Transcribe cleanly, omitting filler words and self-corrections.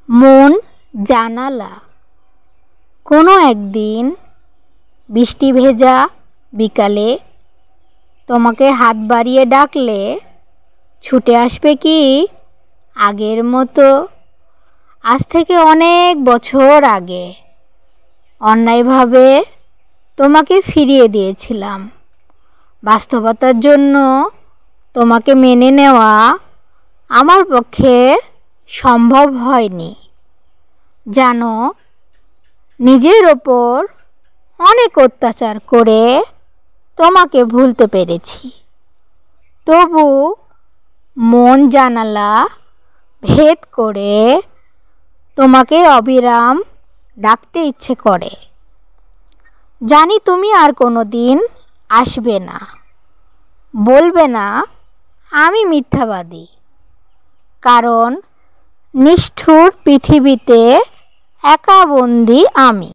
মন জানালা। কোনো একদিন বৃষ্টি ভেজা বিকালে তোমাকে হাত বাড়িয়ে ডাকলে ছুটে আসবে কি আগের মতো? আজ থেকে অনেক বছর আগে অন্যায়ভাবে তোমাকে ফিরিয়ে দিয়েছিলাম। বাস্তবতার জন্য তোমাকে মেনে নেওয়া আমার পক্ষে সম্ভব হয়নি। জানো, নিজের ওপর অনেক অত্যাচার করে তোমাকে ভুলতে পেরেছি, তবু মন জানালা ভেদ করে তোমাকে অবিরাম ডাকতে ইচ্ছে করে। জানি তুমি আর কোনো দিন আসবে না, বলবে না আমি মিথ্যাবাদী, কারণ নিষ্ঠুর পৃথিবীতে একা বন্দী আমি।